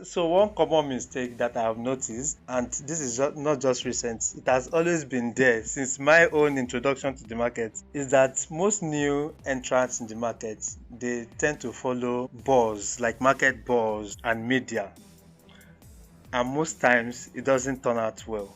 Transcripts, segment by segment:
So one common mistake that I have noticed, and this is not just recent, it has always been there since my own introduction to the market, is that most new entrants in the market, they tend to follow buzz, like market buzz and media. And most times it doesn't turn out well.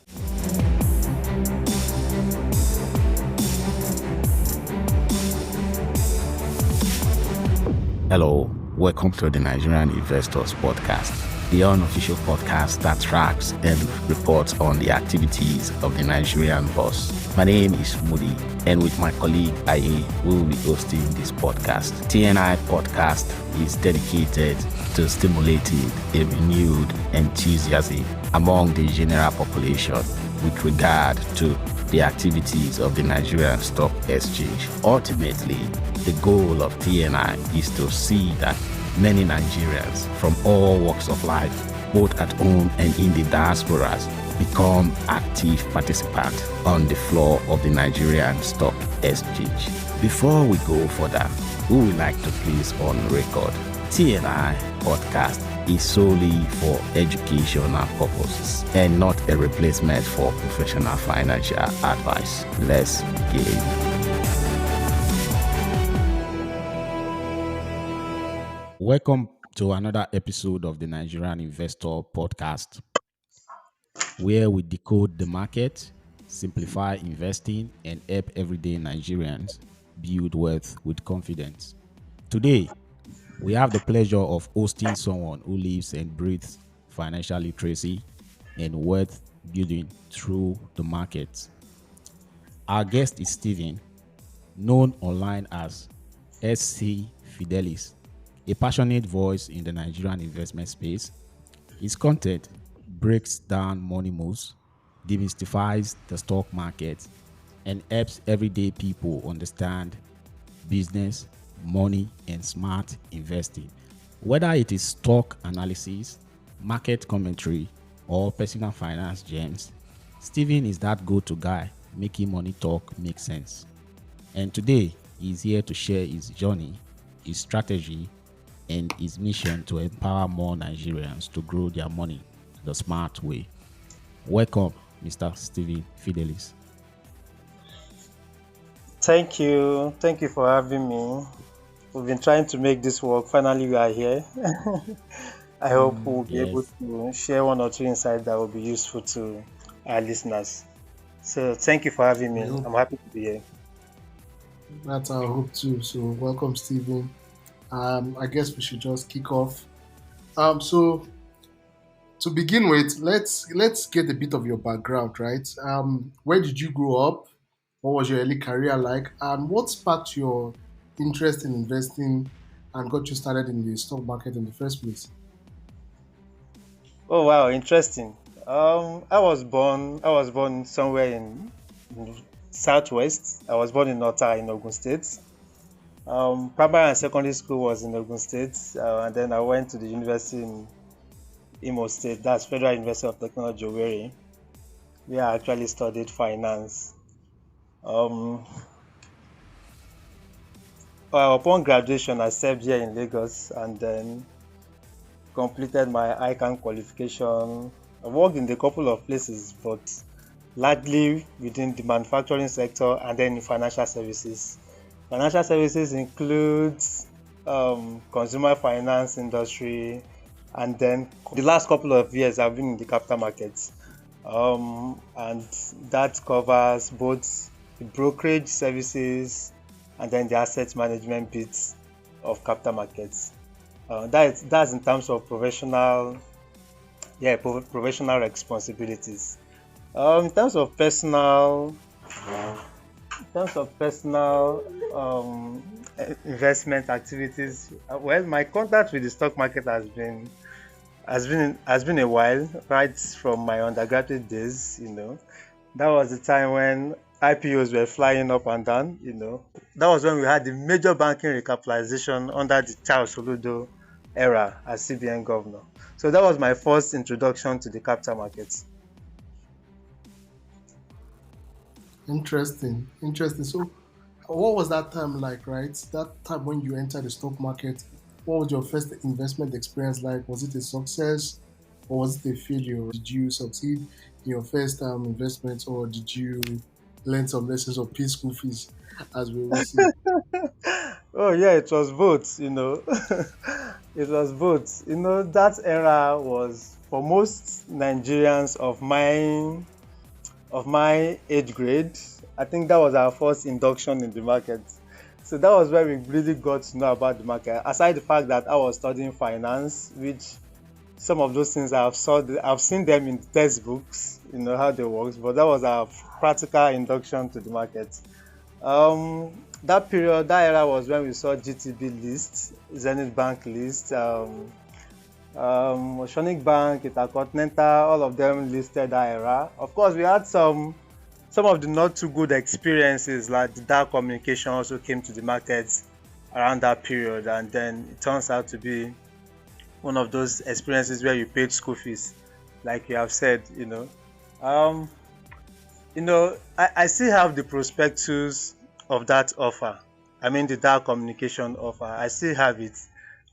Hello, welcome to the Nigerian Investors Podcast, the unofficial podcast that tracks and reports on the activities of the Nigerian boss. My name is Moody, and with my colleague Aye, we will be hosting this podcast. TNI Podcast is dedicated to stimulating a renewed enthusiasm among the general population with regard to the activities of the Nigerian Stock Exchange. Ultimately, the goal of TNI is to see that many Nigerians from all walks of life, both at home and in the diasporas, become active participants on the floor of the Nigerian Stock Exchange. Before we go further, we would like to place on record TNI Podcast is solely for educational purposes and not a replacement for professional financial advice. Let's begin. Welcome to another episode of the Nigerian Investor Podcast, where we decode the market, simplify investing, and help everyday Nigerians build wealth with confidence. Today, we have the pleasure of hosting someone who lives and breathes financial literacy and wealth building through the market. Our guest is Stephen, known online as SC Fidelis, a passionate voice in the Nigerian investment space. His content breaks down money moves, demystifies the stock market, and helps everyday people understand business, money, and smart investing. Whether it is stock analysis, market commentary, or personal finance gems, Stephen is that go-to guy making money talk make sense. And today, he's here to share his journey, his strategy, and his mission to empower more Nigerians to grow their money the smart way. Welcome, Mr. Stephen Fidelis. Thank you. Thank you for having me. We've been trying to make this work. Finally, we are here. I hope we'll be able Yes. to share one or two insights that will be useful to our listeners. So, thank you for having me. I hope I'm happy to be here. that's our hope too. So welcome, Stephen. I guess we should just kick off. So to begin with, let's get a bit of your background, right? Where did you grow up? What was your early career like? And what sparked your interest in investing and got you started in the stock market in the first place? Oh wow, interesting. I was born somewhere in Southwest. I was born in Nota in Ogun State. Primary and secondary school was in Ogun State, and then I went to the university in Imo State. That's Federal University of Technology, Owerri, where I actually studied finance. Um, Upon graduation, I served here in Lagos and then completed my ICANN qualification. I worked in a couple of places, but largely within the manufacturing sector and then in financial services. Financial services includes consumer finance industry, and then the last couple of years I've been in the capital markets, and that covers both the brokerage services and then the asset management bits of capital markets. That's in terms of professional responsibilities. In terms of personal investment activities, well, my contact with the stock market has been a while, right from my undergraduate days. That was the time when IPOs were flying up and down. That was when we had the major banking recapitalization under the Charles Soludo era as CBN governor. So that was my first introduction to the capital markets. Interesting. So, what was that time like, right? That time when you entered the stock market, what was your first investment experience like? Was it a success or was it a failure? Did you succeed in your first investment, or did you learn some lessons or pay school fees, as we always say? Oh yeah, it was both, It was both. That era was for most Nigerians of my age grade. I think that was our first induction in the market. So that was where we really got to know about the market. Aside the fact that I was studying finance, which some of those things I've seen them in the textbooks, how they work, but that was our practical induction to the market. That era was when we saw GTB list, Zenith Bank list, Oceanic Bank, Intercontinental, all of them listed that era. Of course, we had some of the not too good experiences, like the dark communication also came to the market around that period, and then it turns out to be one of those experiences where you paid school fees, like you have said. Um, I still have the prospectus of that offer. I mean, the dark communication offer. I still have it,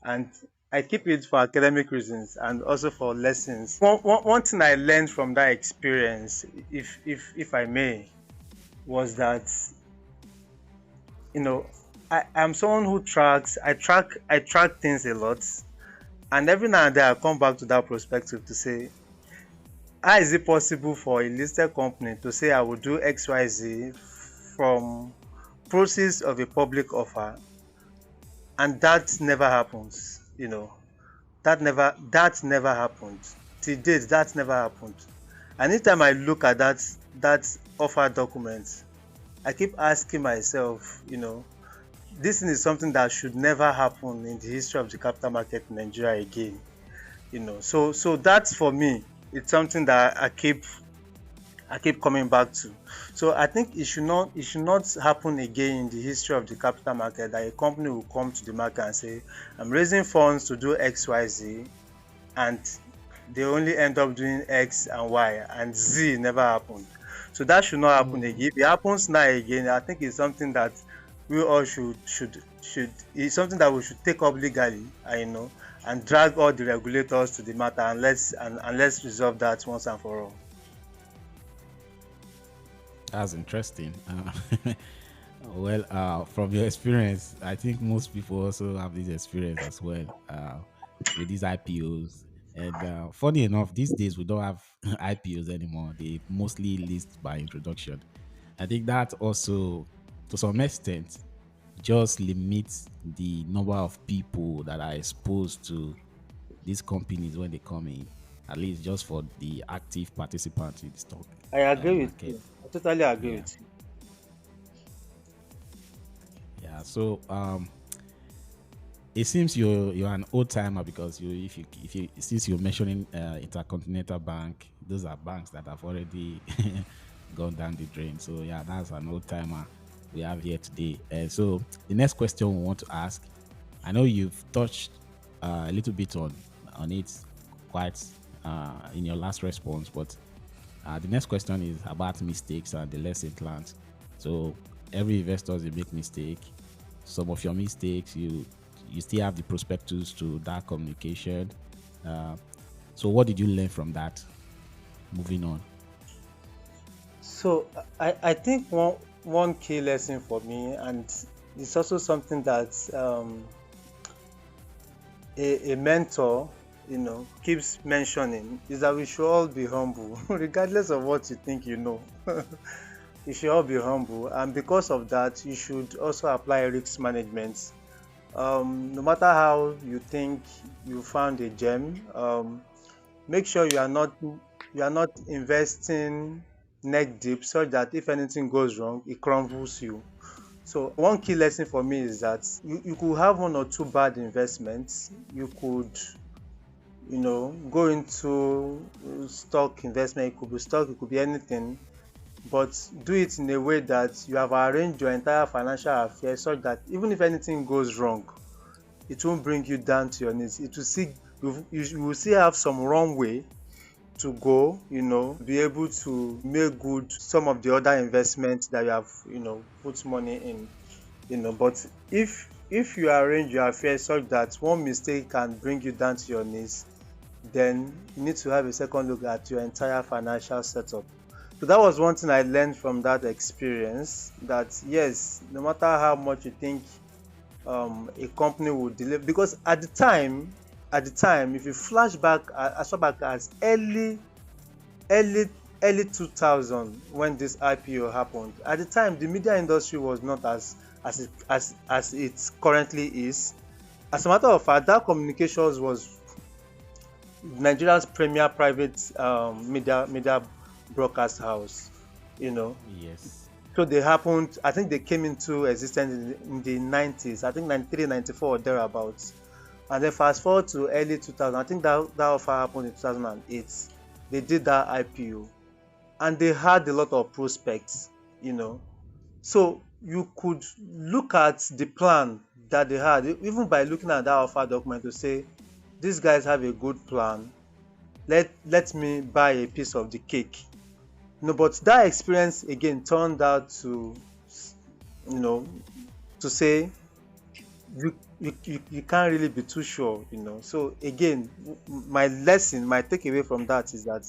and I keep it for academic reasons and also for lessons. One thing I learned from that experience, if I may, was that you know I'm someone who tracks. I track things a lot, and every now and then I come back to that perspective to say, how is it possible for a listed company to say I will do XYZ from process of a public offer, and that never happens? That never happened. Till date, that never happened. Anytime I look at that offer document, I keep asking myself, this thing is something that should never happen in the history of the capital market in Nigeria again. So that's, for me, it's something that I keep coming back to. So I think it should not happen again in the history of the capital market, that a company will come to the market and say, I'm raising funds to do XYZ, and they only end up doing X and Y, and Z never happened. So that should not happen again. If it happens now again, I think it's something that we all should it's something that we should take up legally, and drag all the regulators to the matter, and let's resolve that once and for all. That's interesting. Well, from your experience, I think most people also have this experience as well, with these IPOs. And funny enough, these days we don't have IPOs anymore. They mostly list by introduction. I think that also, to some extent, just limits the number of people that are exposed to these companies when they come in, at least just for the active participants in the stock I agree with market. you. I totally agree Yeah, with you. yeah. So it seems you're an old timer, because if you since you're mentioning Intercontinental Bank, those are banks that have already gone down the drain. So yeah, that's an old timer we have here today. So the next question we want to ask, I know you've touched a little bit on it quite in your last response, but the next question is about mistakes and the lesson learned. So every investor they make mistake. Some of your mistakes, you still have the prospectus to that communication. Uh, so what did you learn from that? Moving on. So I think one key lesson for me, and it's also something that a mentor, keeps mentioning, is that we should all be humble, regardless of what you think you know. You should all be humble, and because of that, you should also apply risk management. No matter how you think you found a gem, make sure you are not investing neck deep, so that if anything goes wrong, it crumbles you. So one key lesson for me is that you could have one or two bad investments. You could, go into stock investment. It could be stock, it could be anything, but do it in a way that you have arranged your entire financial affairs such that even if anything goes wrong, it won't bring you down to your knees. It will see you will still have some runway to go, be able to make good some of the other investments that you have, put money in. But if if you arrange your affairs such that one mistake can bring you down to your knees, then you need to have a second look at your entire financial setup. So that was one thing I learned from that experience, that yes, no matter how much you think a company will deliver, because at the time, if you flash back as far back as early early 2000, when this IPO happened, at the time the media industry was not as it currently is. As a matter of fact, that communications was Nigeria's premier private media broadcast house, you know. Yes. So they happened, I think they came into existence in the 90s, I think 93, 94 or thereabouts. And then fast forward to early 2000, I think that offer happened in 2008. They did that IPO and they had a lot of prospects, you know. So you could look at the plan that they had, even by looking at that offer document, to say, these guys have a good plan. Let me buy a piece of the cake. No, but that experience again turned out to, you know, to say you can't really be too sure, you know. So again, my lesson, my takeaway from that is that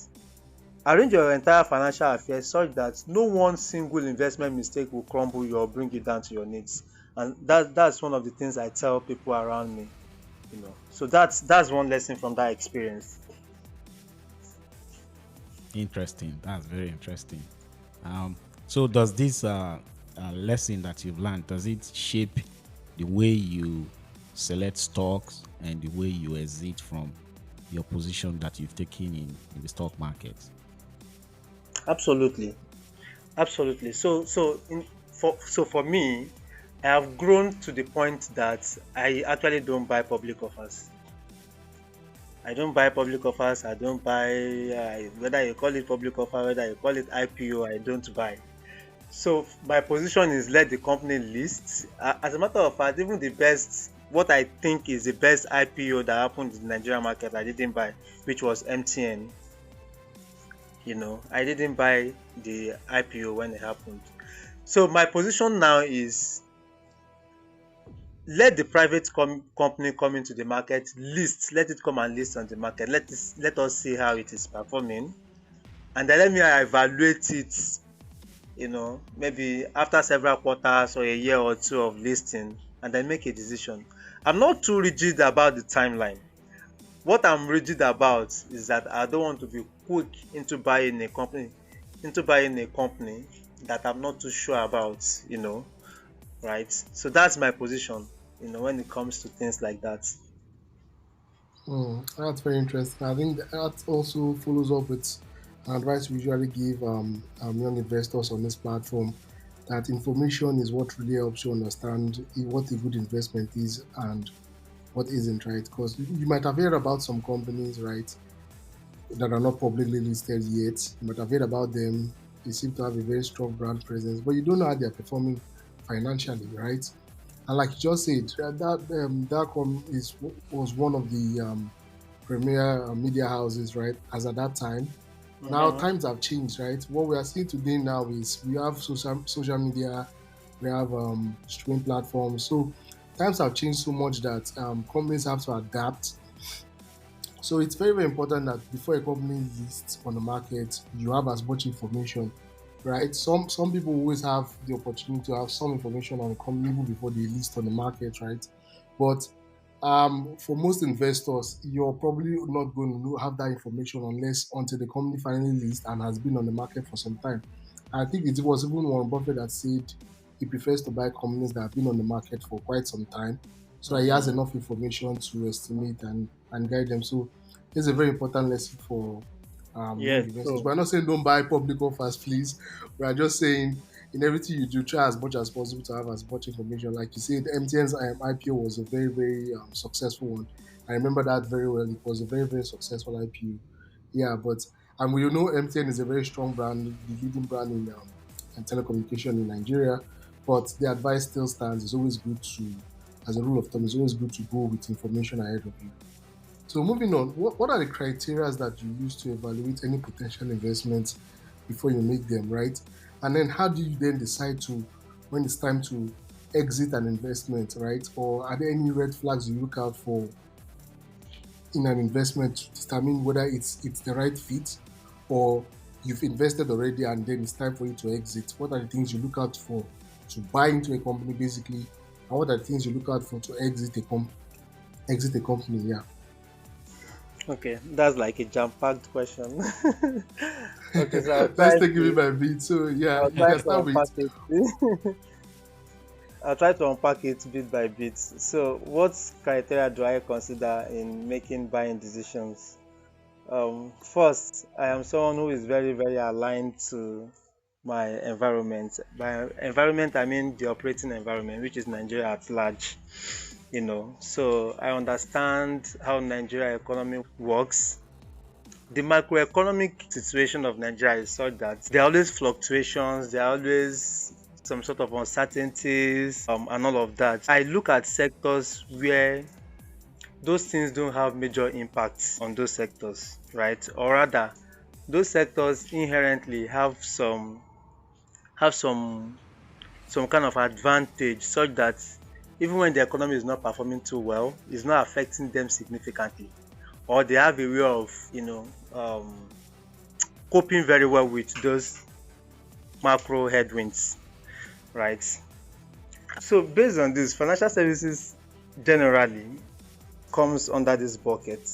arrange your entire financial affairs such that no one single investment mistake will crumble you or bring you down to your knees. And that's one of the things I tell people around me, you know. So that's one lesson from that experience. Interesting. That's very interesting. So does this lesson that you've learned, does it shape the way you select stocks and the way you exit from your position that you've taken in the stock market? Absolutely, absolutely. So for me, I have grown to the point that I actually don't buy public offers. I don't buy public offers. I don't buy, whether you call it public offer, whether you call it IPO, I don't buy. So my position is let the company list. As a matter of fact, even the best, what I think is the best IPO that happened in the Nigerian market, I didn't buy, which was MTN. You know, I didn't buy the IPO when it happened. So my position now is let the private company come into the market, list, let it come and list on the market. Let us see how it is performing, and then let me evaluate it, you know, maybe after several quarters or a year or two of listing, and then make a decision. I'm not too rigid about the timeline. What I'm rigid about is that I don't want to be quick into buying a company that I'm not too sure about, you know, right? So that's my position, you know, when it comes to things like that. That's very interesting. I think that also follows up with an advice we usually give young investors on this platform, that information is what really helps you understand what a good investment is and what isn't, right? Because you might have heard about some companies, right, that are not publicly listed yet. You might have heard about them. They seem to have a very strong brand presence, but you don't know how they're performing financially, right? And like you just said, was one of the premier media houses, right? As at that time. Now Mhm. times have changed, right? What we are seeing today now is we have social media, we have streaming platforms. So times have changed so much that companies have to adapt. So it's very, very important that before a company lists on the market, you have as much information, right? Some people always have the opportunity to have some information on a company even before they list on the market, right? But for most investors, you're probably not going to have that information unless until the company finally lists and has been on the market for some time. I think it was even Warren Buffett that said he prefers to buy companies that have been on the market for quite some time, so that he has Mhm. enough information to estimate and guide them. So it's a very important lesson for young Yes. investors. So We're not saying don't buy public offers, please. We are just saying in everything you do, try as much as possible to have as much information. Like you said, MTN's IPO was a very, very successful one. I remember that very well. It was a very, very successful IPO. Yeah, but and we know MTN is a very strong brand, the leading brand in telecommunication in Nigeria. But the advice still stands. It's always good to, as a rule of thumb, it's always good to go with information ahead of you. So moving on, what are the criteria that you use to evaluate any potential investments before you make them, right? And then how do you then decide to when it's time to exit an investment, right? Or are there any red flags you look out for in an investment to determine whether it's the right fit, or you've invested already and then it's time for you to exit? What are the things you look out for to buy into a company, basically, and what are the things you look out for to exit a company? Yeah. Okay, that's like a jam-packed question. Okay, so I'll Let's try take it bit to by bit. So yeah, I'll you try can to start unpack with. it. I'll try to unpack it bit by bit. So, what criteria do I consider in making buying decisions? First, I am someone who is very, very aligned to my environment. By environment, I mean the operating environment, which is Nigeria at large. So I understand how Nigeria economy works. The macroeconomic situation of Nigeria is such that there are always fluctuations, there are always some sort of uncertainties, and all of that. I look at sectors where those things don't have major impacts on those sectors, right? Or rather, those sectors inherently have some kind of advantage, such that even when the economy is not performing too well, it's not affecting them significantly, or they have a way of coping very well with those macro headwinds, right? So based on this, financial services generally comes under this bucket.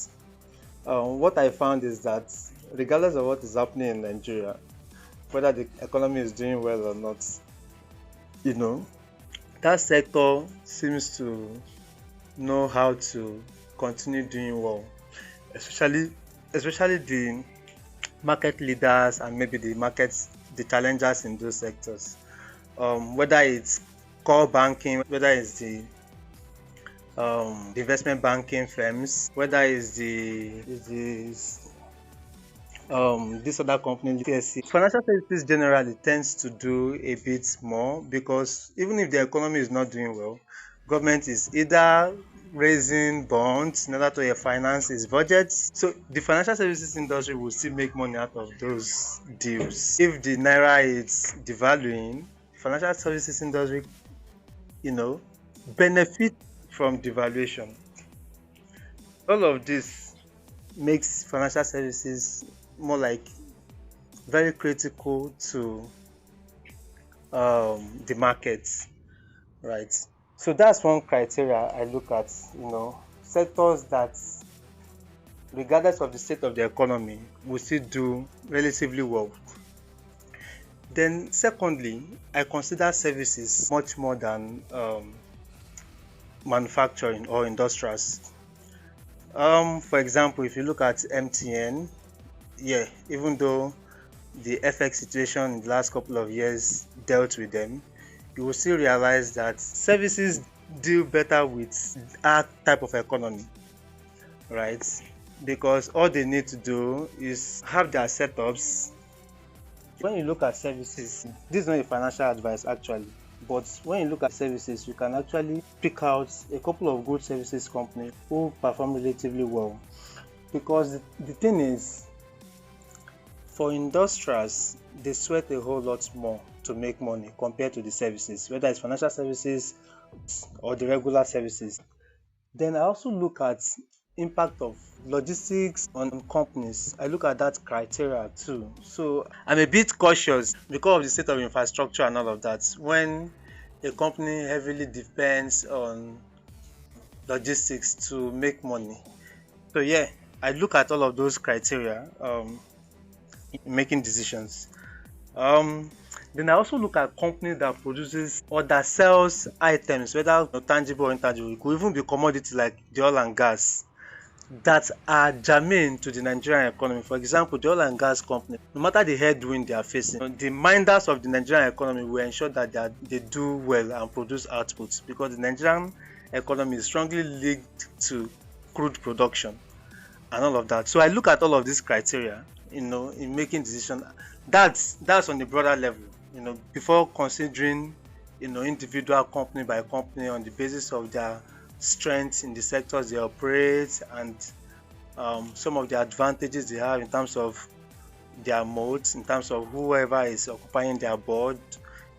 What I found is that regardless of what is happening in Nigeria, whether the economy is doing well or not, you know, that sector seems to know how to continue doing well, especially the market leaders and maybe the challengers in those sectors. Whether it's core banking, whether it's the investment banking firms, whether it's this other company, TSC. Financial services generally tends to do a bit more, because even if the economy is not doing well, government is either raising bonds in order to finance its budgets. So the financial services industry will still make money out of those deals. If the naira is devaluing, financial services industry, benefit from devaluation. All of this makes financial services more like very critical to the markets, right? So that's one criteria I look at, sectors that, regardless of the state of the economy, will still do relatively well. Then secondly, I consider services much more than manufacturing or industrials. For example, if you look at MTN, even though the FX situation in the last couple of years dealt with them, you will still realize that services deal better with our type of economy, right? Because all they need to do is have their setups. When you look at services, this is not a financial advice actually, but when you look at services, you can actually pick out a couple of good services companies who perform relatively well. Because the thing is, for industrials, they sweat a whole lot more to make money compared to the services, whether it's financial services or the regular services. Then I also look at impact of logistics on companies. I look at that criteria too. So I'm a bit cautious because of the state of infrastructure and all of that. When a company heavily depends on logistics to make money. So I look at all of those criteria in making decisions. Then I also look at companies that produces or that sells items, whether tangible or intangible. It could even be commodity like the oil and gas, that are germane to the Nigerian economy. For example, the oil and gas company, no matter the headwind they are facing, the minders of the Nigerian economy will ensure that they do well and produce outputs, because the Nigerian economy is strongly linked to crude production and all of that. So I look at all of these criteria, in making decisions. That's on the broader level, before considering, individual company by company on the basis of their strengths in the sectors they operate, and some of the advantages they have in terms of their modes, in terms of whoever is occupying their board,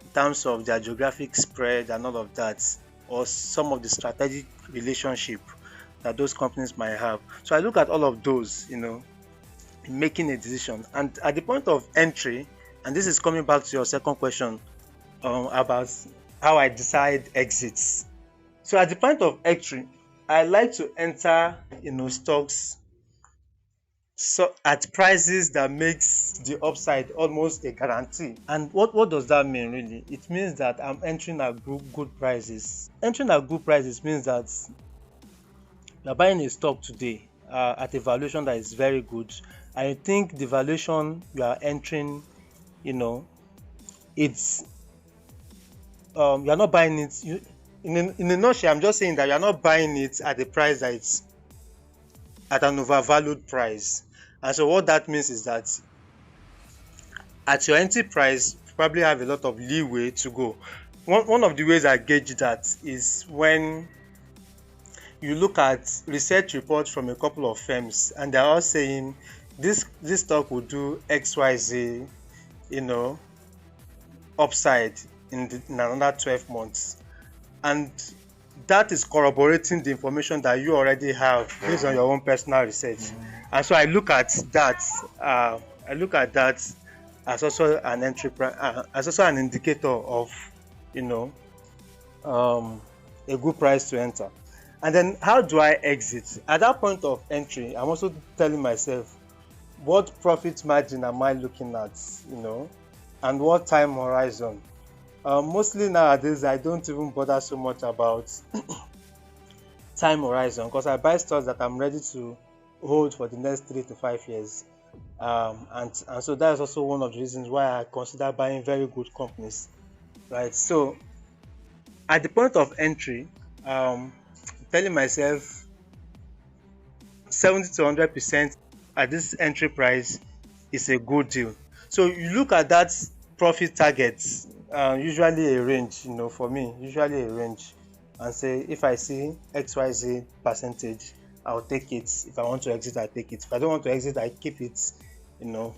in terms of their geographic spread and all of that, or some of the strategic relationship that those companies might have. So I look at all of those, in making a decision. And at the point of entry, and this is coming back to your second question about how I decide exits. So at the point of entry, I like to enter, stocks at prices that makes the upside almost a guarantee. And what does that mean really? It means that I'm entering at good prices. Entering at good prices means that you're buying a stock today at a valuation that is very good. I think the valuation you are entering, it's you're not buying it. In a nutshell, I'm just saying that you're not buying it at a price that it's at an overvalued price. And so what that means is that at your entry price, you probably have a lot of leeway to go. One of the ways I gauge that is when you look at research reports from a couple of firms, and they're all saying this stock will do XYZ, upside in another 12 months. And that is corroborating the information that you already have based on your own personal research. And so I look at that. As also an entry as also an indicator of, a good price to enter. And then how do I exit? At that point of entry, I'm also telling myself, what profit margin am I looking at, and what time horizon? Mostly nowadays, I don't even bother so much about time horizon because I buy stocks that I'm ready to hold for the next 3 to 5 years. And so that's also one of the reasons why I consider buying very good companies, right? So at the point of entry, telling myself 70 to 100% at this entry price is a good deal. So you look at that profit target, usually a range, for me, usually a range, and say if I see XYZ percentage, I'll take it. If I want to exit, I take it. If I don't want to exit, I keep it,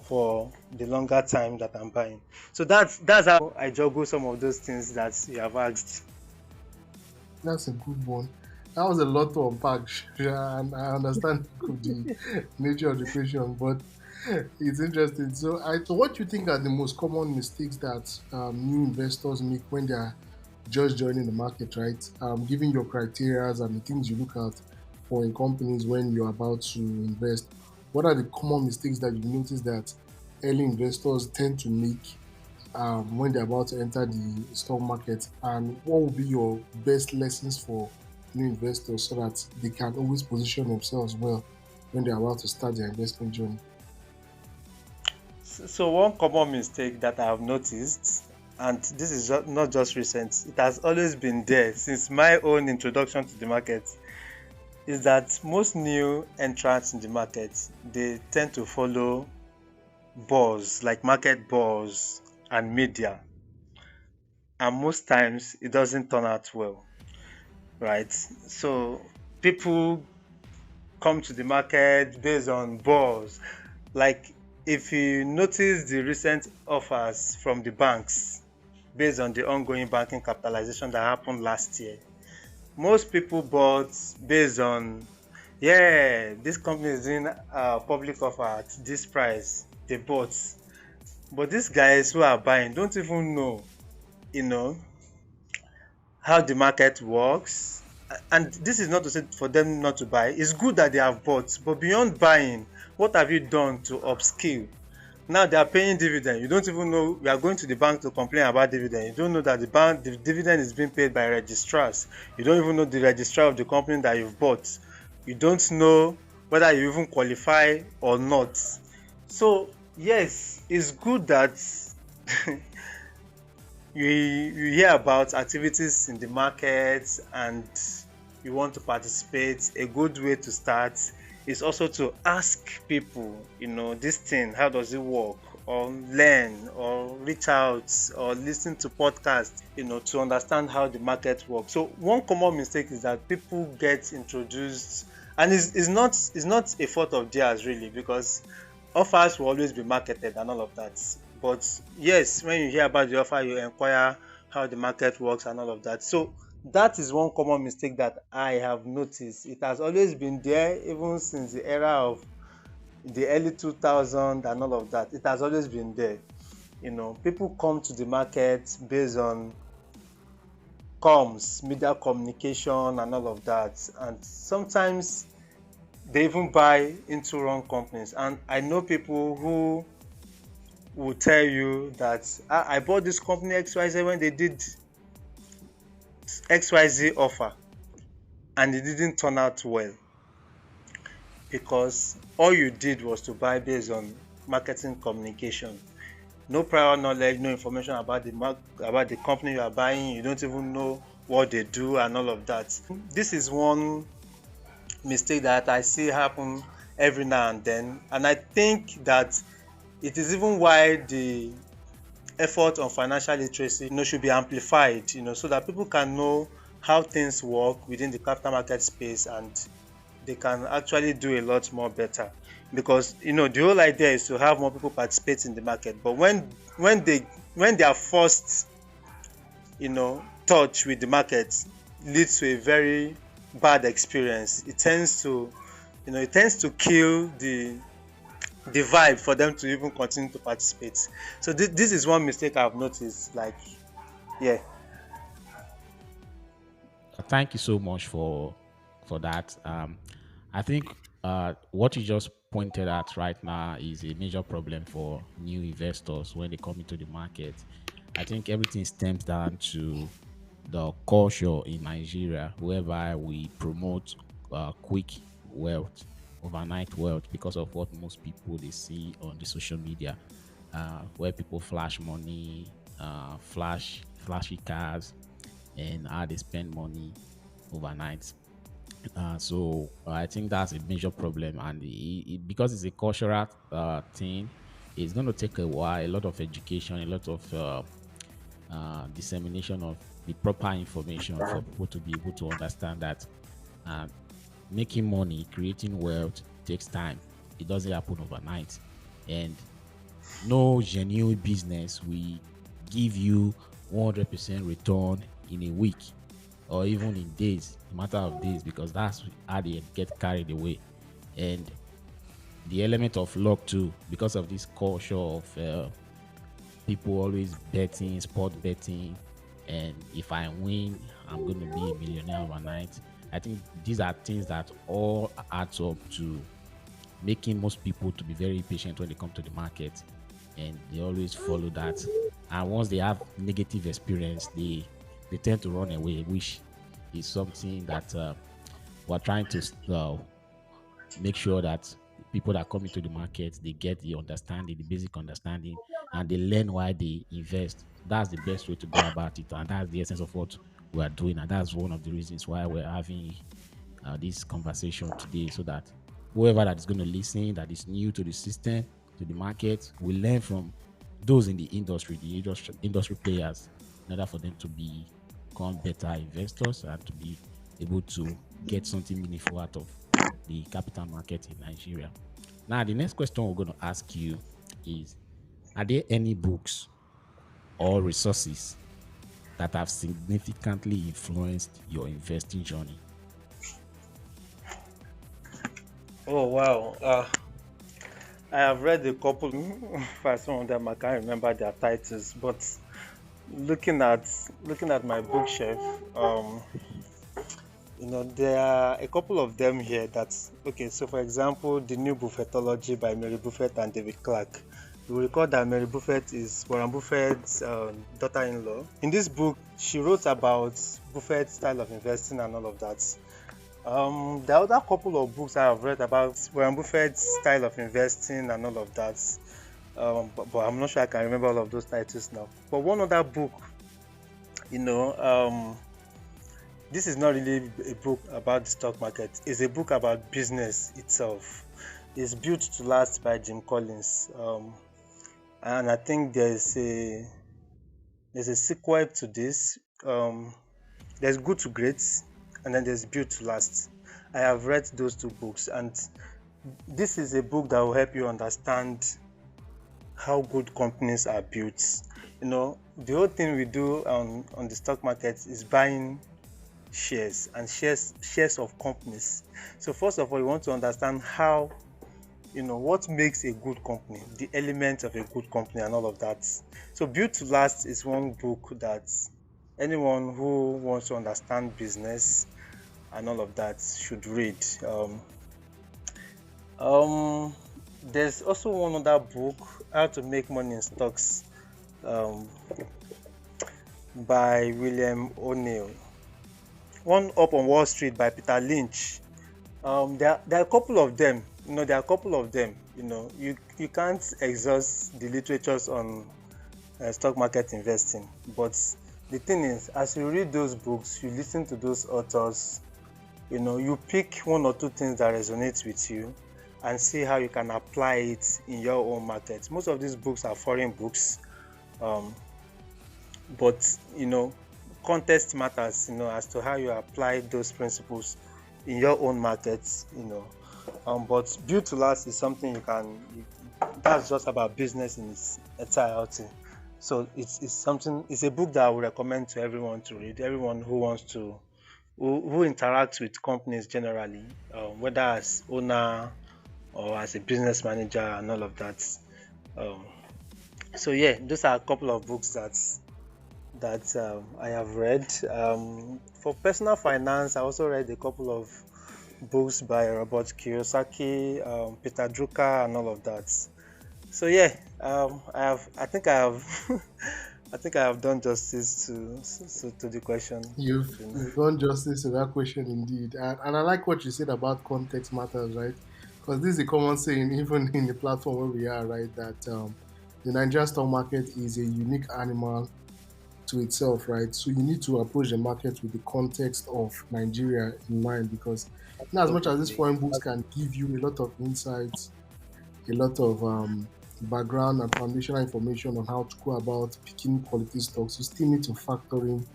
for the longer time that I'm buying. So that's how I juggle some of those things that you have asked. That's a good one. That was a lot to unpack, and I understand the nature of the question, but it's interesting. So, what do you think are the most common mistakes that new investors make when they are just joining the market, right? Given your criteria and the things you look at for in companies when you're about to invest, what are the common mistakes that you notice that early investors tend to make when they're about to enter the stock market? And what will be your best lessons for new investors so that they can always position themselves well when they're about to start their investment journey? So one common mistake that I have noticed, and this is not just recent, it has always been there since my own introduction to the market, is that most new entrants in the market, they tend to follow buzz, like market buzz and media. And most times it doesn't turn out well, right? So people come to the market based on buzz. Like if you notice the recent offers from the banks based on the ongoing banking capitalization that happened last year, most people bought based on, this company is doing a public offer at this price. They bought. But these guys who are buying don't even know, how the market works. And this is not to say for them not to buy. It's good that they have bought. But beyond buying, what have you done to upskill? Now they are paying dividend. You don't even know. You are going to the bank to complain about dividend. You don't know that the dividend is being paid by registrars. You don't even know the registrar of the company that you've bought. You don't know whether you even qualify or not. So yes, it's good that you hear about activities in the market and you want to participate. A good way to start is also to ask people, this thing, how does it work? Or learn, or reach out, or listen to podcasts, to understand how the market works. So one common mistake is that people get introduced, and it's not a fault of theirs really, because offers will always be marketed and all of that. But yes, when you hear about the offer, you inquire how the market works and all of that. So that is one common mistake that I have noticed. It has always been there even since the era of the early 2000 and all of that. It has always been there. People come to the market based on comms, media communication and all of that. And sometimes they even buy into wrong companies. And I know people who will tell you that I bought this company XYZ when they did XYZ offer and it didn't turn out well, because all you did was to buy based on marketing communication. No prior knowledge, no information about the company you are buying. You don't even know what they do and all of that. This is one mistake that I see happen every now and then, and I think that it is even why the effort on financial literacy should be amplified, so that people can know how things work within the capital market space, and they can actually do a lot more better. Because the whole idea is to have more people participate in the market, but when they are first touch with the market leads to a very bad experience. It tends to kill the vibe for them to even continue to participate. So this is one mistake I've noticed. Yeah. Thank you so much for that. I think what you just pointed at right now is a major problem for new investors when they come into the market. I think everything stems down to the culture in Nigeria, whereby we promote quick wealth, overnight wealth, because of what most people they see on the social media, where people flash money, flashy cars, and how they spend money overnight. So I think that's a major problem, and because it's a cultural thing, it's going to take a while, a lot of education, a lot of dissemination of the proper information for people to be able to understand that making money, creating wealth takes time. It doesn't happen overnight, and no genuine business will give you 100% return in a week or even in days, a matter of days, because that's how they get carried away. And the element of luck too, because of this culture of people always betting, sport betting, and if I win, I'm going to be a millionaire overnight. I think these are things that all adds up to making most people to be very patient when they come to the market, and they always follow that. And once they have negative experience, they tend to run away, which is something that we're trying to make sure that people that come into the market, they get the understanding, the basic understanding, and they learn why they invest. That's the best way to go about it, and that's the essence of what we are doing, and that's one of the reasons why we're having this conversation today, so that whoever that is going to listen, that is new to the system, to the market, will learn from those in the industry players, in order for them to become better investors and to be able to get something meaningful out of the capital market in Nigeria. Now, the next question we're going to ask you is, are there any books or resources that have significantly influenced your investing journey? Oh wow. I have read a couple. For some of them I can't remember their titles, but looking at my bookshelf, there are a couple of them here. That's okay. So for example, The New Buffettology by Mary Buffett and David Clark. You recall that Mary Buffett is Warren Buffett's daughter-in-law. In this book, she wrote about Buffett's style of investing and all of that. There are other couple of books I have read about Warren Buffett's style of investing and all of that. But I'm not sure I can remember all of those titles now. But one other book, this is not really a book about the stock market. It's a book about business itself. It's Built to Last by Jim Collins. And I think there's a sequel to this. There's Good to Great, and then there's Built to Last. I have read those two books, and this is a book that will help you understand how good companies are built. The whole thing we do on the stock market is buying shares and shares of companies. So first of all, you want to understand how, what makes a good company, the elements of a good company and all of that. So Built to Last is one book that anyone who wants to understand business and all of that should read. Um, there's also one other book, How to Make Money in Stocks, um, by William O'Neill. One Up on Wall Street by Peter Lynch. There are a couple of them. There are a couple of them. You can't exhaust the literatures on stock market investing. But the thing is, as you read those books, you listen to those authors, you pick one or two things that resonate with you and see how you can apply it in your own market. Most of these books are foreign books, but context matters, as to how you apply those principles in your own market. But Built to Last is something that's just about business in its entirety. So it's a book that I would recommend to everyone to read, everyone who wants to, who interacts with companies generally, whether as owner or as a business manager and all of that. Um, so yeah, those are a couple of books that I have read. For personal finance, I also read a couple of books by Robert Kiyosaki, Peter Drucker, and all of that. So yeah, I think I have done justice to the question. You've done justice to that question indeed. And I like what you said about context matters, right? Because this is a common saying, even in the platform where we are, right? That the Nigerian stock market is a unique animal to itself, right? So you need to approach the market with the context of Nigeria in mind, because as much as these foreign books can give you a lot of insights, a lot of background and foundational information on how to go about picking quality stocks, you still need to factor in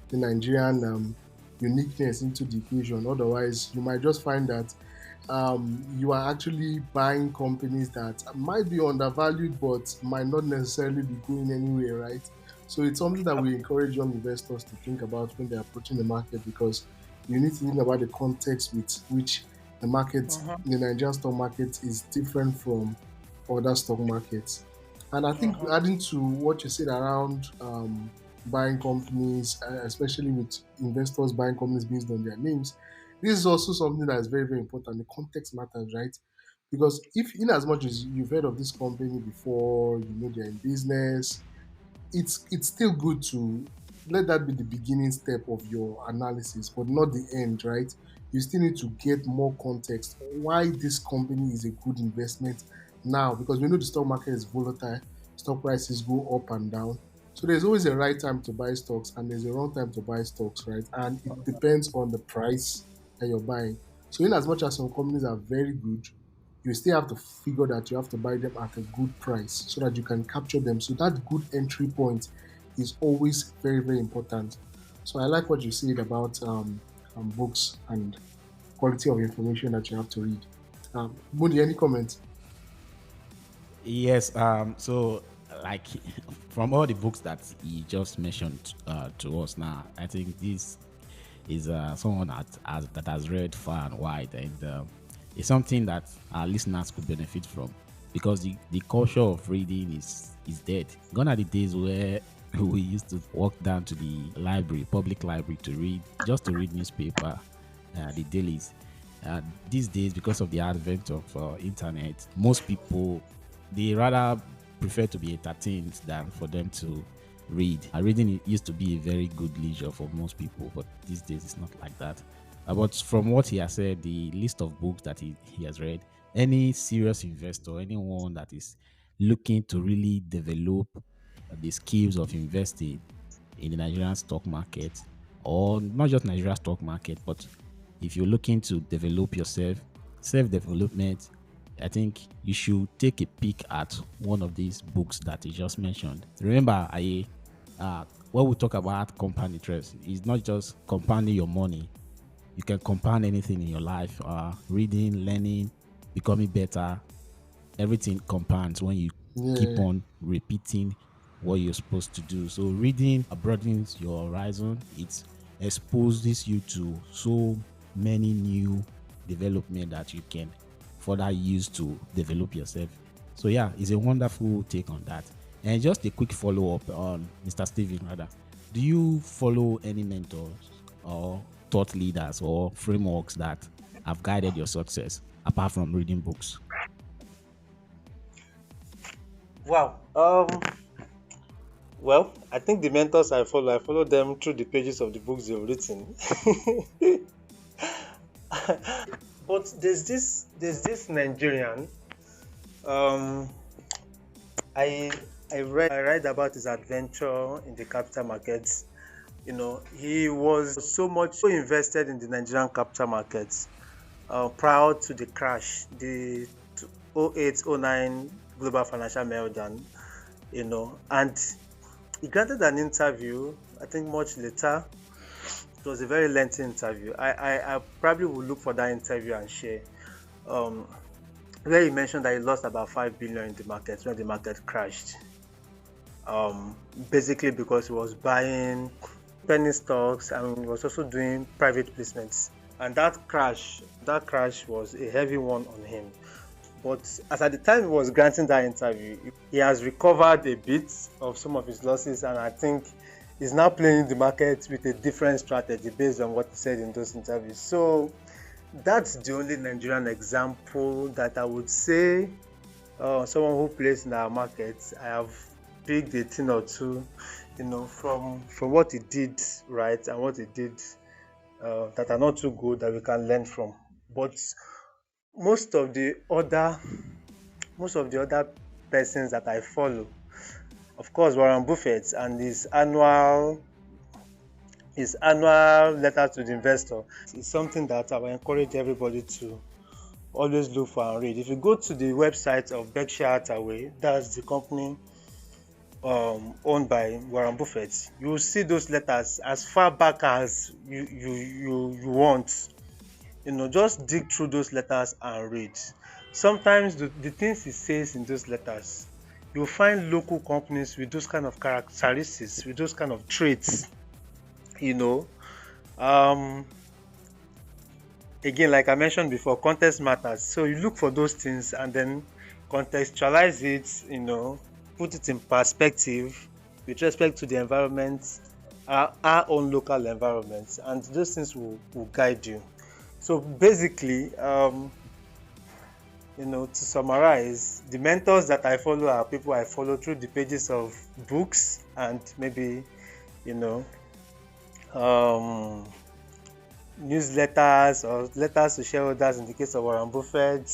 the Nigerian uniqueness into the equation. Otherwise, you might just find that you are actually buying companies that might be undervalued but might not necessarily be going anywhere, right? So it's something that we encourage young investors to think about when they're approaching the market, because you need to think about the context with which the market, the Nigerian stock market, is different from other stock markets. And I think adding to what you said around buying companies, especially with investors buying companies based on their names, this is also something that is very, very important. The context matters, right? Because if, in as much as you've heard of this company before, you know they're in business, it's still good to let that be the beginning step of your analysis, but not the end, right? You still need to get more context why this company is a good investment now, because we know the stock market is volatile, stock prices go up and down. So there's always a right time to buy stocks and there's a wrong time to buy stocks, right? And it depends on the price that you're buying. So in as much as some companies are very good, you still have to figure that you have to buy them at a good price so that you can capture them. So that good entry point is always very, very important. So I like what you said about books and quality of information that you have to read. Moody, any comments? Yes. So, like, from all the books that he just mentioned to us now, I think this is someone that has read far and wide, and it's something that our listeners could benefit from, because the culture of reading is dead. Gone are the days where we used to walk down to the library, public library, to read newspaper, the dailies. These days, because of the advent of internet, most people, they rather prefer to be entertained than for them to read. Reading used to be a very good leisure for most people, but these days it's not like that. But from what he has said, the list of books that he has read, any serious investor, anyone that is looking to really develop the skills of investing in the Nigerian stock market, or not just Nigerian stock market, but if you're looking to develop yourself, self-development, I think you should take a peek at one of these books that he just mentioned. Remember, when we talk about compound interest, it's not just compounding your money. You can compound anything in your life, reading, learning, becoming better. Everything compounds when you keep Yeah. on repeating what you're supposed to do. So reading broadens your horizon. It exposes you to so many new development that you can further use to develop yourself. So yeah, it's a wonderful take on that. And just a quick follow up on Mr. Steven rather. Do you follow any mentors or thought leaders or frameworks that have guided your success apart from reading books? Wow. Well, I think the mentors I follow them through the pages of the books they've written. But there's this Nigerian. Um, I I read about his adventure in the capital markets. He was so invested in the Nigerian capital markets prior to the crash, the 0809 global financial meltdown. And he granted an interview. I think much later. It was a very lengthy interview. I probably will look for that interview and share. Um, where he mentioned that he lost about 5 billion in the market when the market crashed. Basically because he was buying penny stocks and he was also doing private placements. And that crash was a heavy one on him. But as at the time he was granting that interview, he has recovered a bit of some of his losses, and I think he's now playing the market with a different strategy based on what he said in those interviews. So that's the only Nigerian example that I would say someone who plays in our markets. I have picked a thing or two, from what he did right and what he did that are not too good that we can learn from. But most of the other most of the other persons that I follow, of course, Warren Buffett and his annual letter to the investor is something that I will encourage everybody to always look for and read. If you go to the website of Berkshire Hathaway, that's the company owned by Warren Buffett, you will see those letters as far back as you want. Just dig through those letters and read. Sometimes the things he says in those letters, you'll find local companies with those kind of characteristics, with those kind of traits. You know, um, Again, like I mentioned before, context matters. So you look for those things and then contextualize it. Put it in perspective with respect to the environment, our own local environment, and those things will guide you. So basically, to summarize, the mentors that I follow are people I follow through the pages of books and maybe, you know, um, newsletters or letters to shareholders in the case of Warren Buffett,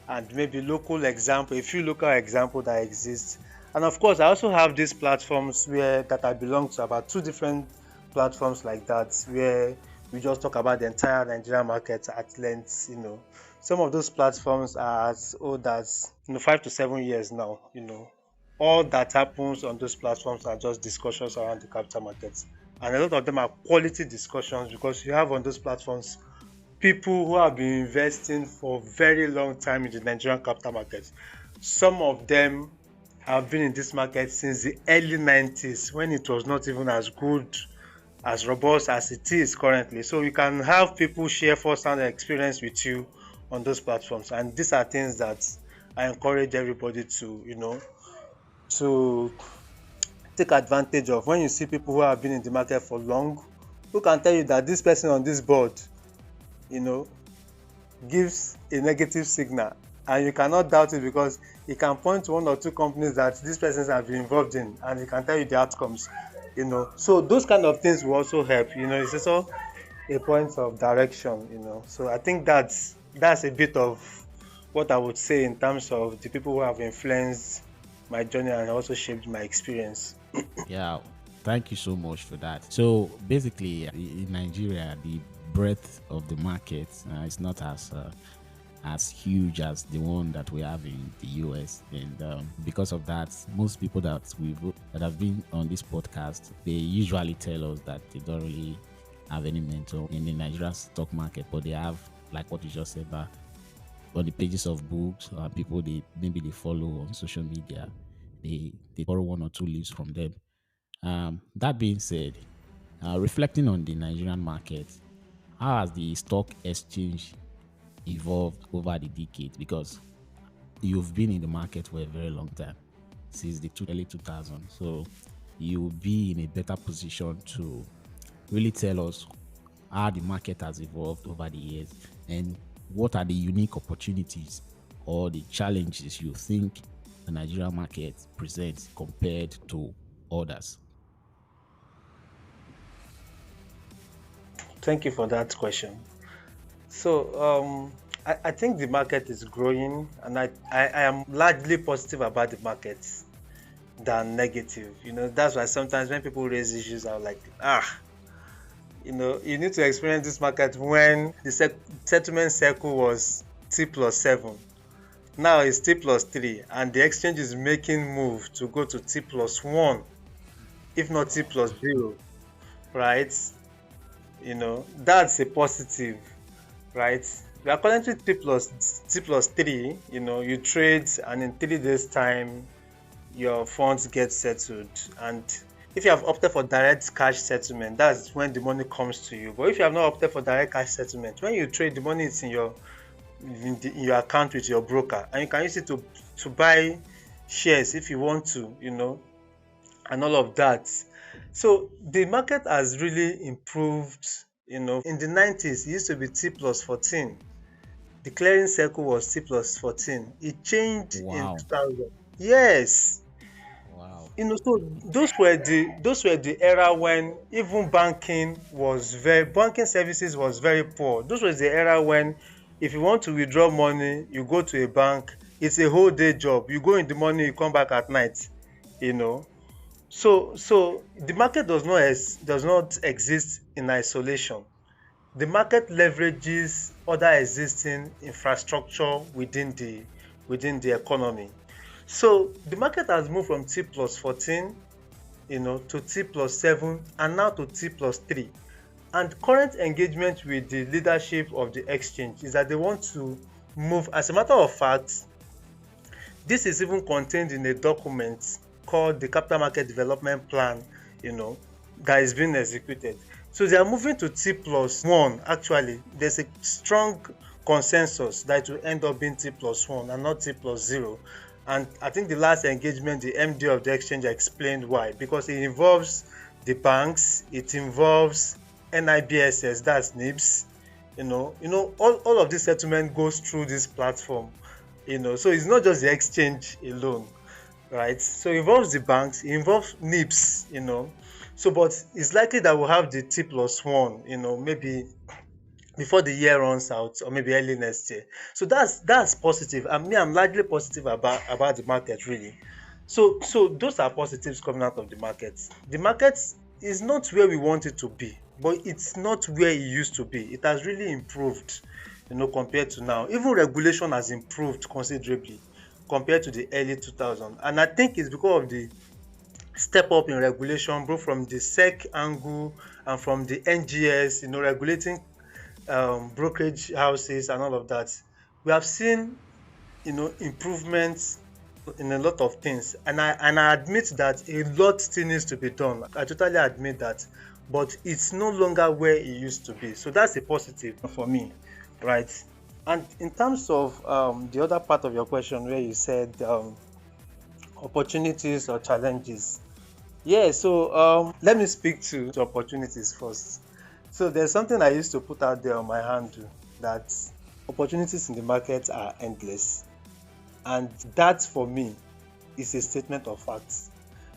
and maybe a few local examples that exist. And of course, I also have these platforms that I belong to, about two different platforms like that, where we just talk about the entire Nigerian market at length. Some of those platforms are as old as 5 to 7 years now. All that happens on those platforms are just discussions around the capital markets, and a lot of them are quality discussions because you have on those platforms people who have been investing for a very long time in the Nigerian capital market. Some of them have been in this market since the early 90s, when it was not even as good, as robust as it is currently. So you can have people share first-hand experience with you on those platforms, and these are things that I encourage everybody to take advantage of. When you see people who have been in the market for long, who can tell you that this person on this board, you know, gives a negative signal, and you cannot doubt it because he can point to one or two companies that these persons have been involved in, and he can tell you the outcomes. So those kind of things will also help. It's also a point of direction. So I think that's a bit of what I would say in terms of the people who have influenced my journey and also shaped my experience. Yeah, thank you so much for that. So basically, in Nigeria, the breadth of the market is not as huge as the one that we have in the US, and because of that, most people that have been on this podcast, they usually tell us that they don't really have any mentor in the Nigerian stock market, but they have, like what you just said, on the pages of books, people they follow on social media, they borrow one or two leaves from them. That being said, reflecting on the Nigerian market, how has the stock exchange evolved over the decades? Because you've been in the market for a very long time, since the early 2000s. So you'll be in a better position to really tell us how the market has evolved over the years and what are the unique opportunities or the challenges you think the Nigerian market presents compared to others. Thank you for that question. So, I think the market is growing, and I am largely positive about the market than negative. That's why sometimes when people raise issues, I'm like, you need to experience this market when the settlement cycle was T plus 7. Now it's T plus 3, and the exchange is making move to go to T plus 1, if not T plus 0, right? That's a positive, right? We are currently T plus 3. You trade, and in 3 days time your funds get settled. And if you have opted for direct cash settlement, that's when the money comes to you. But if you have not opted for direct cash settlement, when you trade, the money is in your account with your broker, and you can use it to buy shares if you want to, and all of that. So the market has really improved. In the 90s, it used to be T plus 14. The clearing cycle was T plus 14. It changed in 2000. Yes. Wow. So those were the era when even banking services was very poor. Those was the era when if you want to withdraw money, you go to a bank. It's a whole day job. You go in the morning, you come back at night. So the market does not exist in isolation. The market leverages other existing infrastructure within the economy. So the market has moved from T plus 14, to T plus 7, and now to T plus 3. And current engagement with the leadership of the exchange is that they want to move. As a matter of fact, this is even contained in a document called the Capital Market Development Plan, that is being executed. So they are moving to T plus 1. Actually, there's a strong consensus that it will end up being T plus 1 and not T plus 0. And I think the last engagement, the MD of the exchange explained why. Because it involves the banks, it involves NIBSS, that's NIBS. All of this settlement goes through this platform. So it's not just the exchange alone, right? So it involves the banks, it involves NIBS, So, but it's likely that we'll have the T plus 1, maybe before the year runs out, or maybe early next year. So that's positive. I'm largely positive about the market, really. So those are positives coming out of the market. The market is not where we want it to be, but it's not where it used to be. It has really improved, compared to now. Even regulation has improved considerably compared to the early 2000s. And I think it's because of the step up in regulation, both from the SEC angle and from the NGS, regulating brokerage houses and all of that. We have seen, improvements in a lot of things, and I admit that a lot still needs to be done. I totally admit that, but it's no longer where it used to be. So that's a positive for me, right? And in terms of the other part of your question, where you said opportunities or challenges, so let me speak to opportunities first. So there's something I used to put out there on my handle, that opportunities in the market are endless. And that, for me, is a statement of facts.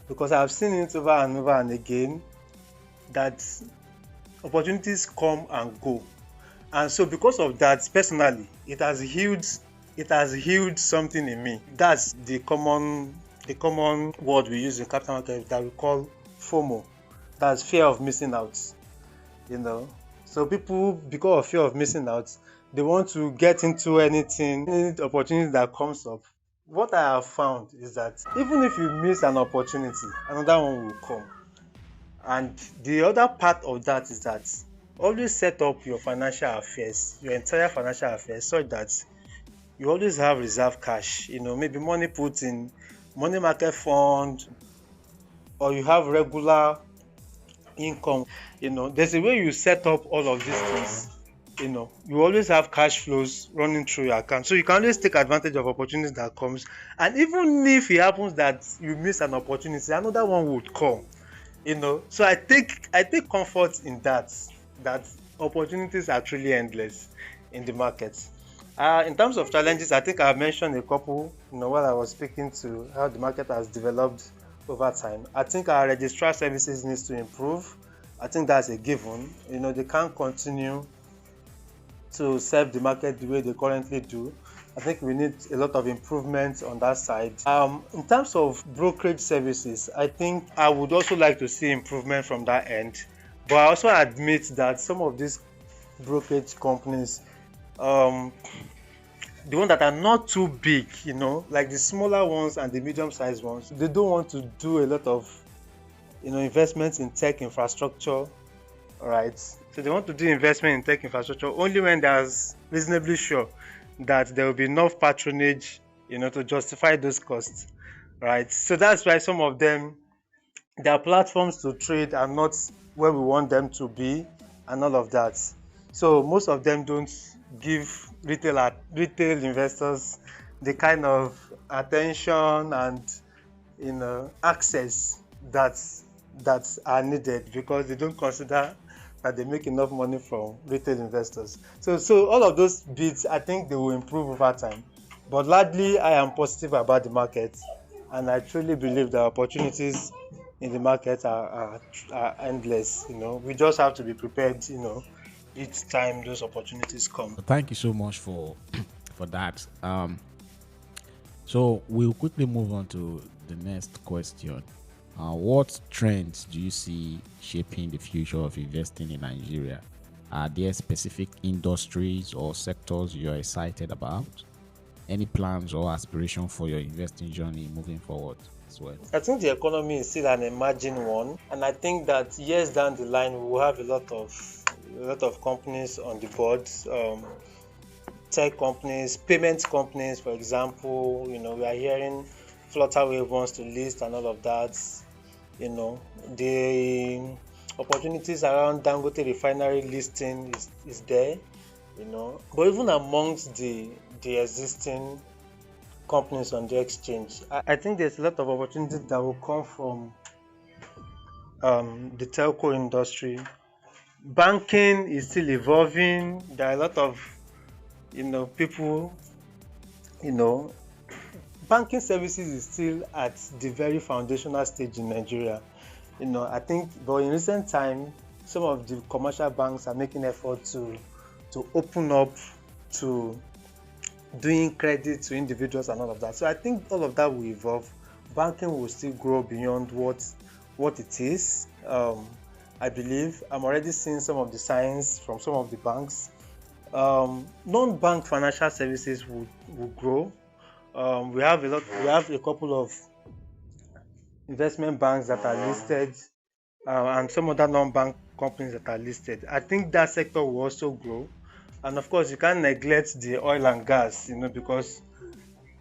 Because I've seen it over and over and again that opportunities come and go. And so because of that, personally, it has healed something in me. That's the common word we use in capital market that we call FOMO. That's fear of missing out. So people, because of fear of missing out, they want to get into any opportunity that comes up. What I have found is that even if you miss an opportunity, another one will come. And the other part of that is that always set up your financial affairs, your entire financial affairs, so that you always have reserve cash, maybe money put in money market fund, or you have regular income. There's a way you set up all of these things. You always have cash flows running through your account, so you can always take advantage of opportunities that comes. And even if it happens that you miss an opportunity, another one would come. So I take comfort in that opportunities are truly endless in the market. In terms of challenges, I think I mentioned a couple, while I was speaking to how the market has developed over time. I think our registrar services needs to improve. I think that's a given. They can't continue to serve the market the way they currently do. I think we need a lot of improvements on that side. In terms of brokerage services, I think I would also like to see improvement from that end. But I also admit that some of these brokerage companies, the ones that are not too big, like the smaller ones and the medium-sized ones, they don't want to do a lot of, investments in tech infrastructure, right? So they want to do investment in tech infrastructure only when there's reasonably sure that there will be enough patronage, to justify those costs, right? So that's why some of them, their platforms to trade are not where we want them to be, and all of that. So most of them don't give retail investors the kind of attention and access that are needed, because they don't consider that they make enough money from retail investors. So all of those bits, I think they will improve over time. But largely, I am positive about the market, and I truly believe the opportunities in the market are endless. We just have to be prepared, each time those opportunities come. Thank you so much for that. So we'll quickly move on to the next question. What trends do you see shaping the future of investing in Nigeria? Are there specific industries or sectors you're excited about? Any plans or aspiration for your investing journey moving forward as well? I think the economy is still an emerging one, and I think that years down the line we will have a lot of companies on the board. Tech companies, payment companies, for example. We are hearing Flutterwave wants to list and all of that. The opportunities around Dangote refinery listing is there. But even amongst the existing companies on the exchange, I think there's a lot of opportunities that will come from the telco industry. Banking is still evolving. There are a lot of people. Banking services is still at the very foundational stage in Nigeria. I think, but in recent time, some of the commercial banks are making effort to open up to doing credit to individuals and all of that. So I think all of that will evolve. Banking will still grow beyond what it is. I believe I'm already seeing some of the signs from some of the banks. Non-bank financial services will grow. We have a couple of investment banks that are listed, and some other non-bank companies that are listed. I think that sector will also grow. And of course, you can't neglect the oil and gas, because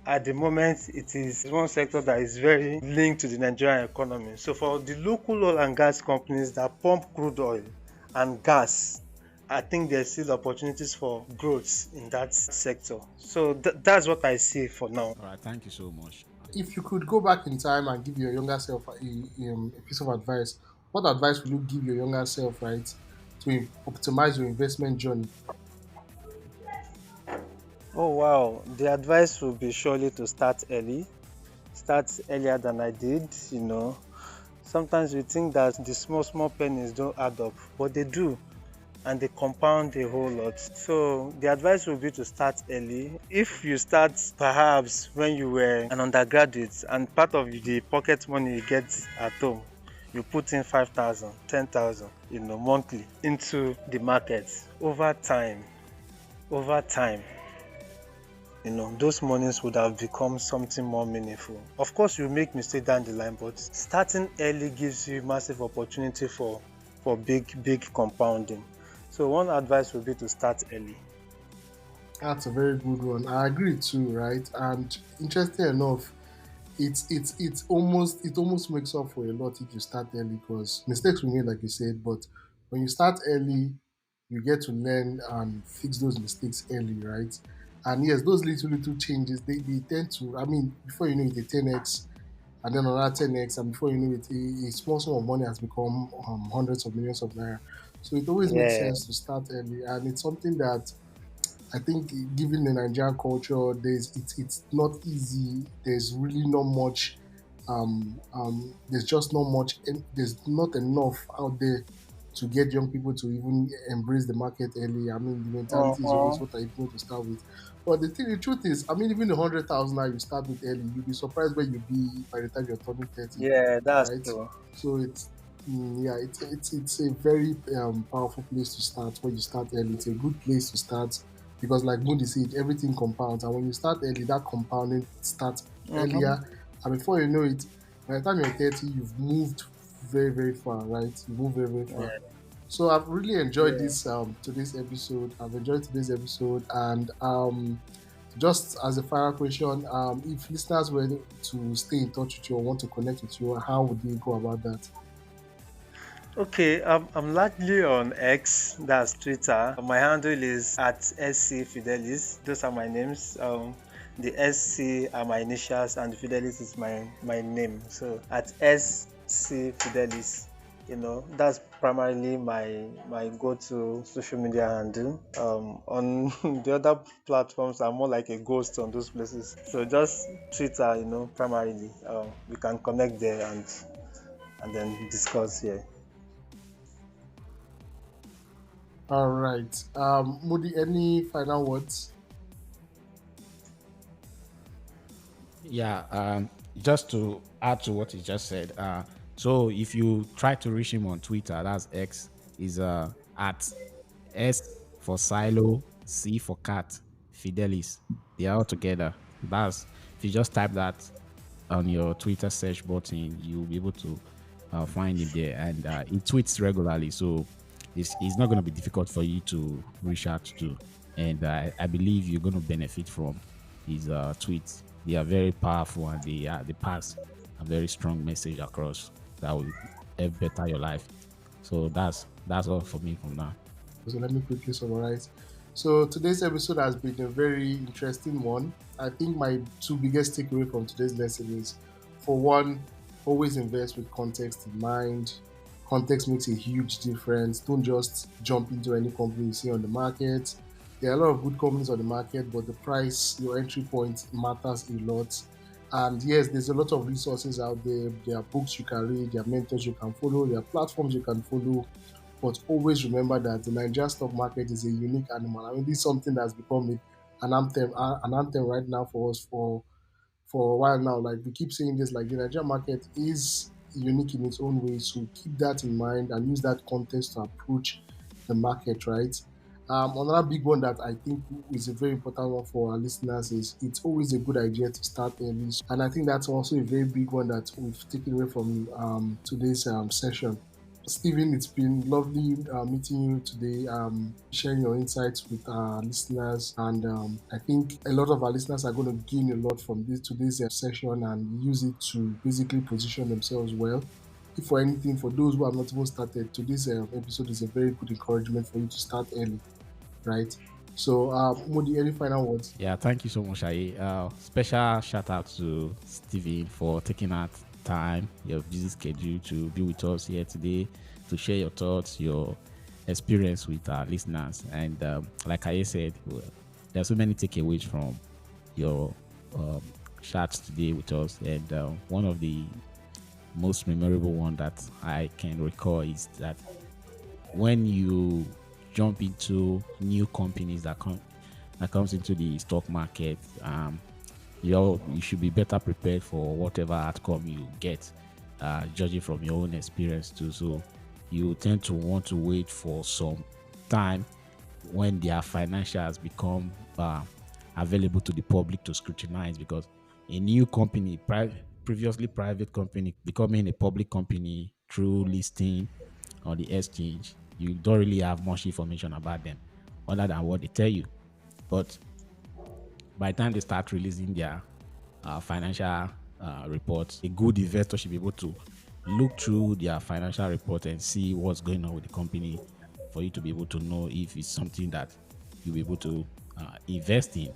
at the moment it is one sector that is very linked to the Nigerian economy. So for the local oil and gas companies that pump crude oil and gas, I think there's still opportunities for growth in that sector. So that's what I see for now. All right, thank you so much. If you could go back in time and give your younger self a piece of advice, what advice would you give your younger self, right, to optimize your investment journey? Oh wow, the advice would be surely to start earlier than I did. Sometimes we think that the small pennies don't add up, but they do, and they compound a whole lot. So the advice would be to start early. If you start perhaps when you were an undergraduate and part of the pocket money you get at home, you put in 5,000, 10,000, monthly into the market. Over time, those monies would have become something more meaningful. Of course, you make mistakes down the line, but starting early gives you massive opportunity for big compounding. So one advice would be to start early. That's a very good one. I agree too, right? And interesting enough, it almost makes up for a lot if you start early because mistakes we made, like you said, but when you start early, you get to learn and fix those mistakes early, right? And yes, those little changes they tend to, I mean, before you know it, a 10x and then another 10x, and before you know it, a small sum of money has become hundreds of millions of naira. So it always makes Yeah. sense to start early, and it's something that I think, given the Nigerian culture, it's not easy. There's really not much. There's just not much. There's not enough out there to get young people to even embrace the market early. I mean, the mentality is always Uh-huh. what I want to start with. But the truth is, I mean, even the 100,000 you start with early, you'll be surprised where you'll be by the time you're turning 30, Yeah, that's right? true. So yeah, it's a very powerful place to start when you start early. It's a good place to start because, like Moody said, everything compounds, and when you start early, that compounding starts Mm-hmm. earlier, and before you know it, by the time you're 30, you've moved very very far, right? You move very very far. Yeah, So I've really enjoyed yeah. this today's episode. I've enjoyed today's episode, and just as a final question, if listeners were to stay in touch with you or want to connect with you, how would they go about that? Okay, I'm largely on X, that's Twitter. My handle is at SC Fidelis. Those are my names. The SC are my initials, and Fidelis is my name. So at SC Fidelis, that's primarily my go-to social media handle. On the other platforms, I'm more like a ghost on those places. So just Twitter, primarily. We can connect there and then discuss here. All right. Moody, any final words? Yeah, just to add to what he just said. So if you try to reach him on Twitter, that's X, is at S for Silo, C for Cat, Fidelis. They are all together. That's if you just type that on your Twitter search button, you'll be able to find him there. And he tweets regularly, so it's not going to be difficult for you to reach out to. And I believe you're going to benefit from his tweets. They are very powerful and they pass a very strong message across that will help better your life. So that's all for me from now. So let me quickly summarize. So today's episode has been a very interesting one. I think my two biggest takeaway from today's lesson is, for one, always invest with context in mind. Context makes a huge difference. Don't just jump into any company you see on the market. There are a lot of good companies on the market, but the price, your entry point matters a lot. And yes, there's a lot of resources out there. There are books you can read, there are mentors you can follow, there are platforms you can follow. But always remember that the Nigerian stock market is a unique animal. I mean, this is something that's become an anthem right now for us for a while now. Like we keep saying this, like the Nigerian market is unique in its own way. So keep that in mind and use that context to approach the market, right? Another big one that I think is a very important one for our listeners is, it's always a good idea to start early. And I think that's also a very big one that we've taken away from today's session. Stephen, it's been lovely meeting you today, sharing your insights with our listeners. And I think a lot of our listeners are going to gain a lot from today's session and use it to basically position themselves well. If for anything, for those who have not even started, today's episode is a very good encouragement for you to start early, right? So, Modi, any final words? Yeah, thank you so much, Aye. Special shout out to Steven for taking out time, your busy schedule to be with us here today to share your thoughts, your experience with our listeners. And like I said, well, there are so many takeaways from your chats today with us. And one of the most memorable one that I can recall is that when you jump into new companies that comes into the stock market, you should be better prepared for whatever outcome you get, judging from your own experience too. So you tend to want to wait for some time when their financials become available to the public to scrutinize, because a new company, previously private company, becoming a public company through listing on the exchange, you don't really have much information about them other than what they tell you. But by the time they start releasing their financial reports, a good investor should be able to look through their financial report and see what's going on with the company for you to be able to know if it's something that you'll be able to invest in.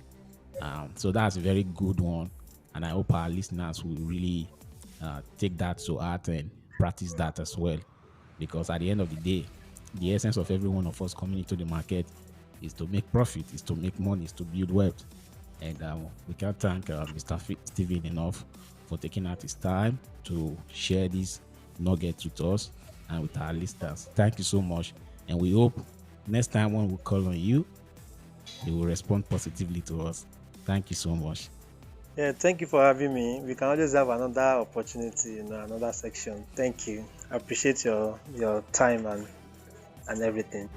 So that's a very good one. And I hope our listeners will really take that to heart and practice that as well. Because at the end of the day, the essence of every one of us coming into the market is to make profit, is to make money, is to build wealth. And we can't thank Mr. Steven enough for taking out his time to share these nuggets with us and with our listeners. Thank you so much. And we hope next time when we call on you, you will respond positively to us. Thank you so much. Yeah, thank you for having me. We can always have another opportunity in another section. Thank you. I appreciate your time and everything.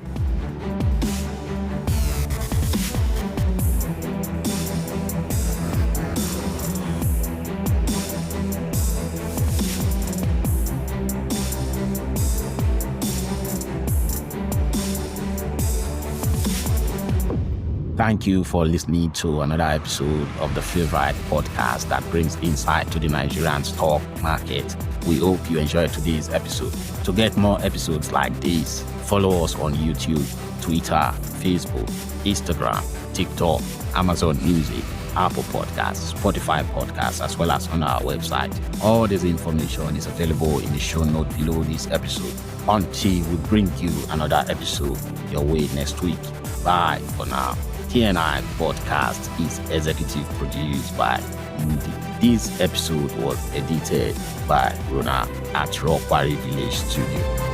Thank you for listening to another episode of the favorite podcast that brings insight to the Nigerian stock market. We hope you enjoyed today's episode. To get more episodes like this, follow us on YouTube, Twitter, Facebook, Instagram, TikTok, Amazon Music, Apple Podcasts, Spotify Podcasts, as well as on our website. All this information is available in the show note below this episode. Until we bring you another episode your way next week. Bye for now. TNI Podcast is executive produced by Moody. This episode was edited by Rona at Rockwari Village Studio.